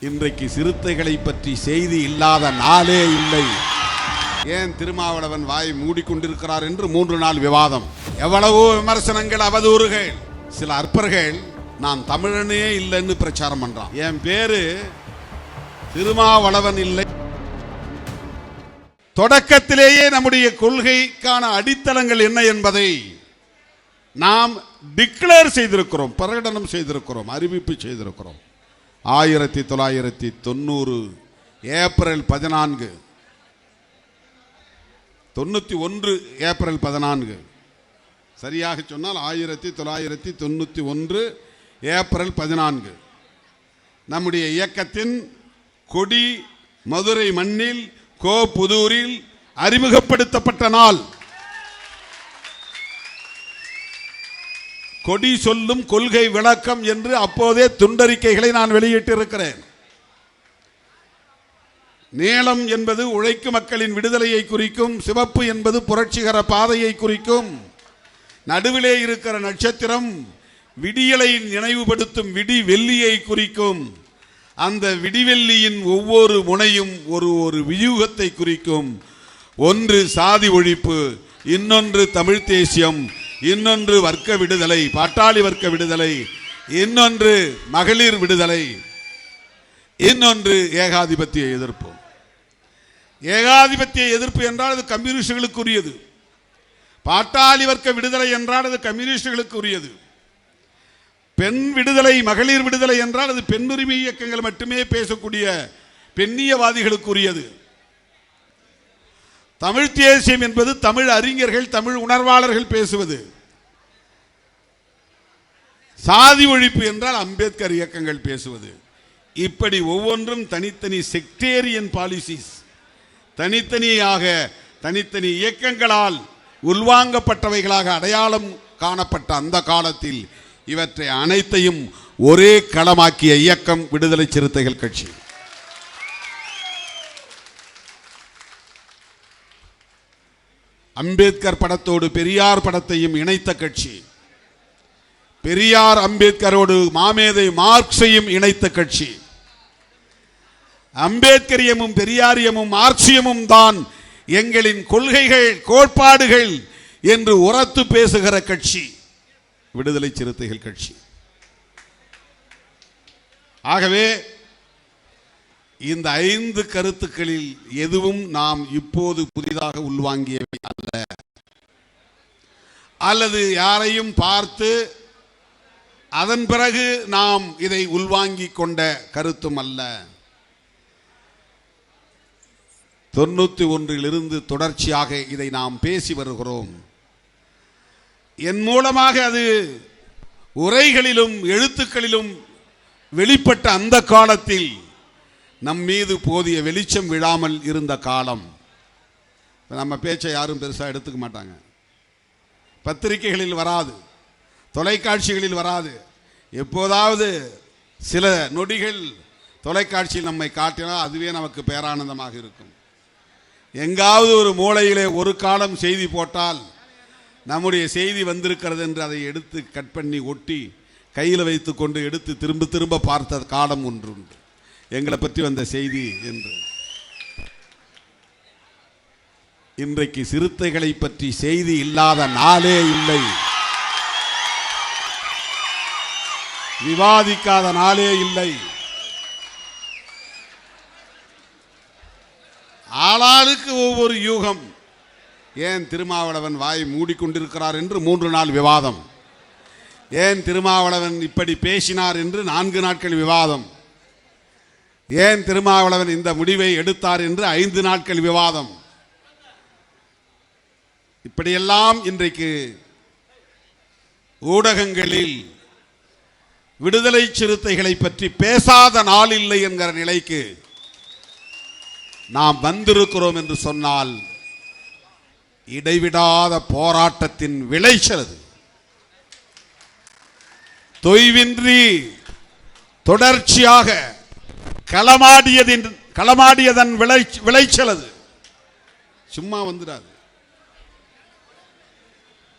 இன்றைக்கு சிறுத்தைகளை பற்றி செய்தி இல்லாத நாளே இல்லை. ஏன் திருமாவளவன் வாய் மூடிக்கொண்டிருக்கிறார் என்று 3 நாள் விவாதம். எவ்வளவோ விமர்சனங்கள், அவதூறுகள். சில அற்பர்கள் நான் தமிழனே இல்லைன்னு பிரச்சாரம் பண்றான். என் பேரு திருமாவளவன் இல்லை. தொடக்கத்திலேயே நம்முடைய கொள்கைக்கான அடித்தளங்கள் என்ன என்பதை நாம் டிக்ளேர் செய்திருக்கிறோம், பிரகடனம் செய்திருக்கிறோம், அறிவிப்பு செய்திருக்கிறோம். 1990 ஏப்ரல் 14, 91 ஏப்ரல் 14, சரியாக சொன்னால் 1991 ஏப்ரல் 14 நம்முடைய இயக்கத்தின் கொடி மதுரை மண்ணில் கோபுதூரில் அறிமுகப்படுத்தப்பட்ட நாள். கொடி சொல்லும் கொள்கை விளக்கம் என்று அப்போதே துண்டறிக்கைகளை நான் வெளியிட்டிருக்கிறேன். நீலம் என்பது உழைக்கும் மக்களின் விடுதலையை குறிக்கும், சிவப்பு என்பது புரட்சிகர பாதையை குறிக்கும், நடுவிலே இருக்கிற நட்சத்திரம் விடியலை நினைவுபடுத்தும் விடி வெள்ளியை குறிக்கும், அந்த விடிவெள்ளியின் ஒவ்வொரு முனையும் ஒரு வியூகத்தை குறிக்கும். ஒன்று சாதி ஒழிப்பு, இன்னொன்று தமிழ் தேசியம், இன்னொன்று வர்க்க விடுதலை, பாட்டாளி வர்க்க விடுதலை, இன்னொன்று மகளிர் விடுதலை, இன்னொன்று ஏகாதிபத்திய எதிர்ப்பு. ஏகாதிபத்திய எதிர்ப்பு என்றால் அது கம்யூனிஸ்டுகளுக்குரியது. பாட்டாளி வர்க்க விடுதலை என்றால் அது கம்யூனிஸ்டுகளுக்குரியது. பெண் விடுதலை, மகளிர் விடுதலை என்றால் அது பெண்ணுரிமை இயக்கங்கள் மட்டுமே பேசக்கூடிய பெண்ணியவாதிகளுக்குரியது. தமிழ் தேசியம் என்பது தமிழ் அறிஞர்கள், தமிழ் உணர்வாளர்கள் பேசுவது. சாதி ஒழிப்பு என்றால் அம்பேத்கர் இயக்கங்கள் பேசுவது. இப்படி ஒவ்வொன்றும் தனித்தனி செக்டேரியன் பாலிசிஸ், தனித்தனியாக தனித்தனி இயக்கங்களால் உள்வாங்கப்பட்டவைகளாக அடையாளம் காணப்பட்ட அந்த காலத்தில் இவற்றை அனைத்தையும் ஒரே களமாக்கிய இயக்கம் விடுதலை சிறுத்தைகள் கட்சி. அம்பேத்கர் படத்தோடு பெரியார் படத்தையும் இணைத்த கட்சி. பெரியார் அம்பேத்கரோடு மாமேதை மார்க்ஸையும் இணைத்த கட்சி. அம்பேத்கரியமும் பெரியாரியமும் மார்க்சியமும் தான் எங்களின் கொள்கைகள், கோட்பாடுகள் என்று உரத்து பேசுகிற கட்சி விடுதலை சிறுத்தைகள் கட்சி. ஆகவே இந்த 5 கருத்துக்களில் எதுவும் நாம் இப்போது புதிதாக உள்வாங்கியவை அல்ல, அல்லது யாரையும் பார்த்து அதன் பிறகு நாம் இதை உள்வாங்கிக் கொண்ட கருத்தும் அல்ல. 91 தொடர்ச்சியாக இதை நாம் பேசி வருகிறோம். என் மூலமாக அது உரைகளிலும் எழுத்துக்களிலும் வெளிப்பட்ட அந்த காலத்தில் நம் மீது போதிய வெளிச்சம் விழாமல் இருந்த காலம். நம்ம பேச்சை யாரும் பெருசாக எடுத்துக்க மாட்டாங்க. பத்திரிகைகளில் வராது, தொலைக்காட்சிகளில் வராது. எப்போதாவது சில நொடிகள் தொலைக்காட்சியில் நம்மை காட்டினால் அதுவே நமக்கு பேரானந்தமாக இருக்கும். எங்காவது ஒரு மூலையிலே ஒரு காலம் செய்தி போட்டால் நம்முடைய செய்தி வந்திருக்கிறது என்று அதை எடுத்து கட் பண்ணி ஒட்டி கையில் வைத்து கொண்டு எடுத்து திரும்ப திரும்ப பார்த்த காலம் ஒன்று உண்டு, எங்களை பற்றி வந்த செய்தி என்று. இன்றைக்கு சிறுத்தைகளை பற்றி செய்தி இல்லாத நாளே இல்லை, விவாதிக்காத நாளே இல்லை. ஆளாளுக்கு ஒவ்வொரு யூகம். ஏன் திருமாவளவன் வாய் மூடிக்கொண்டிருக்கிறார் என்று 3 நாள் விவாதம். ஏன் திருமாவளவன் இப்படி பேசினார் என்று 4 நாட்கள் விவாதம். ஏன் திருமாவளவன் இந்த முடிவை எடுத்தார் என்று 5 நாட்கள் விவாதம். இப்படியெல்லாம் இன்றைக்கு ஊடகங்களில் விடுதலை சிறுத்தைகளை பற்றி பேசாத நாள் இல்லை என்கிற நிலைக்கு நாம் வந்திருக்கிறோம் என்று சொன்னால் இடைவிடாத போராட்டத்தின் விளைச்சல் அது. தொய்வின்றி தொடர்ச்சியாக களமாடியதன் விளைச்சல் அது. சும்மா வந்துடாது.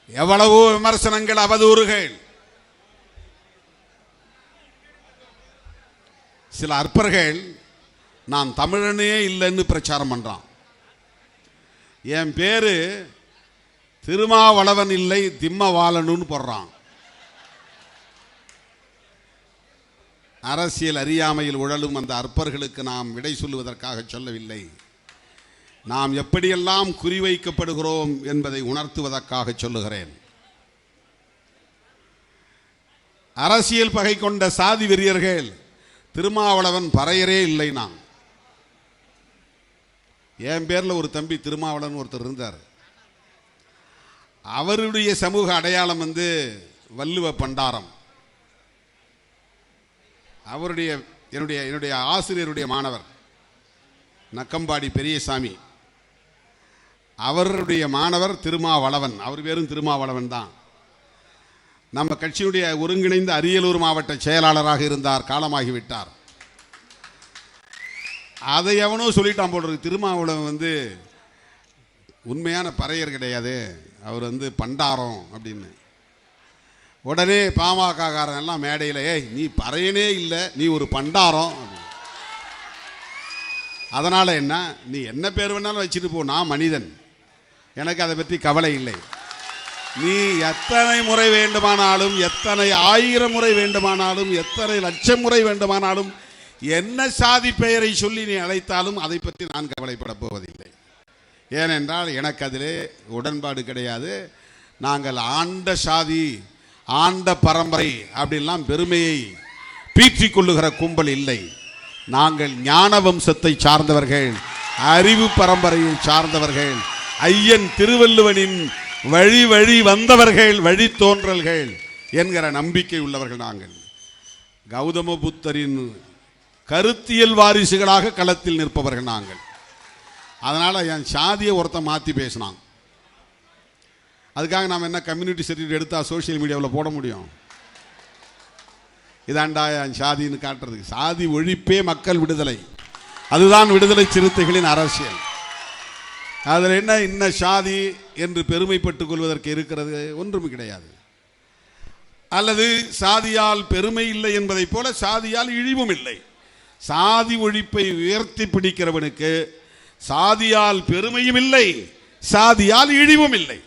எவ்வளவோ விமர்சனங்கள், அவதூறுகள். சில அற்பர்கள் நான் தமிழனே இல்லைன்னு பிரச்சாரம் பண்றான். என் பேரு திருமாவளவன் இல்லை திம்மவாலனுன்னு போடுறான். அரசியல் அறியாமையில் உழலும் அந்த அற்பர்களுக்கு நாம் விடை சொல்லுவதற்காக சொல்லவில்லை. நாம் எப்படியெல்லாம் குறிவைக்கப்படுகிறோம் என்பதை உணர்த்துவதற்காக சொல்லுகிறேன். அரசியல் பகை கொண்ட சாதி வெறியர்கள் திருமாவளவன் பறையரே இல்லை. நான் என் பேர்ல ஒரு தம்பி திருமாவளவன் ஒருத்தர் இருந்தார். அவருடைய சமூக அடையாளம் வள்ளுவ பண்டாரம். அவருடைய என்னுடைய ஆசிரியருடைய மாணவர் நக்கம்பாடி பெரியசாமி, அவருடைய மாணவர் திருமாவளவன். அவர் பேரும் திருமாவளவன் தான். நம்ம கட்சியுடைய ஒருங்கிணைந்த அரியலூர் மாவட்ட செயலாளராக இருந்தார், காலமாகிவிட்டார். அதை எவனோ சொல்லிட்டான் போடுறது. திருமாவளவன் உண்மையான பறையர் கிடையாது, அவர் பண்டாரம் அப்படின்னு. உடனே பாமக காரன் எல்லாம் மேடையில், ஏய் நீ பறையனே இல்லை, நீ ஒரு பண்டாரம். அதனால என்ன, நீ என்ன பேர் வேணாலும் வச்சுட்டு போ, நான் மனிதன், எனக்கு அதை பற்றி கவலை இல்லை. நீ எத்தனை முறை வேண்டுமானாலும், எத்தனை ஆயிரம் முறை வேண்டுமானாலும், எத்தனை லட்சம் முறை வேண்டுமானாலும், என்ன சாதி பெயரை சொல்லி நீ அழைத்தாலும் அதை பற்றி நான் கவலைப்பட போவதில்லை. ஏனென்றால் எனக்கு அதிலே உடன்பாடு கிடையாது. நாங்கள் ஆண்ட சாதி, ஆண்ட பரம்பரை அப்படின்லாம் பெருமையை பீற்றிக் கொள்ளுகிற கும்பல் இல்லை. நாங்கள் ஞான வம்சத்தை சார்ந்தவர்கள், அறிவு பரம்பரையை சார்ந்தவர்கள், ஐயன் திருவள்ளுவனின் வழி வழி வந்தவர்கள், வழி தோன்றல்கள் என்கிற நம்பிக்கை உள்ளவர்கள். நாங்கள் கௌதம புத்தரின் கருத்தியல் வாரிசுகளாக களத்தில் நிற்பவர்கள் நாங்கள். அதனால என் சாதியை ஒருத்தன் மாற்றி பேசினான். அதுக்காக நாம் என்ன கம்யூனிட்டி சர்டிஃபிகேட் எடுத்தா சோசியல் மீடியாவில் போட முடியும்? இதாண்டா என் சாதின்னு காட்டுறதுக்கு. சாதி ஒழிப்பே மக்கள் விடுதலை, அதுதான் விடுதலை சிறுத்தைகளின் அரசியல். அதில் என்ன இன்ன சாதி என்று பெருமைப்பட்டுக் கொள்வதற்கு இருக்கிறது? ஒன்றும் கிடையாது. அல்லது சாதியால் பெருமை இல்லை என்பதை போல சாதியால் இழிவும் இல்லை. சாதி ஒழிப்பை உயர்த்தி பிடிக்கிறவனுக்கு சாதியால் பெருமையும் இல்லை, சாதியால் இழிவும் இல்லை.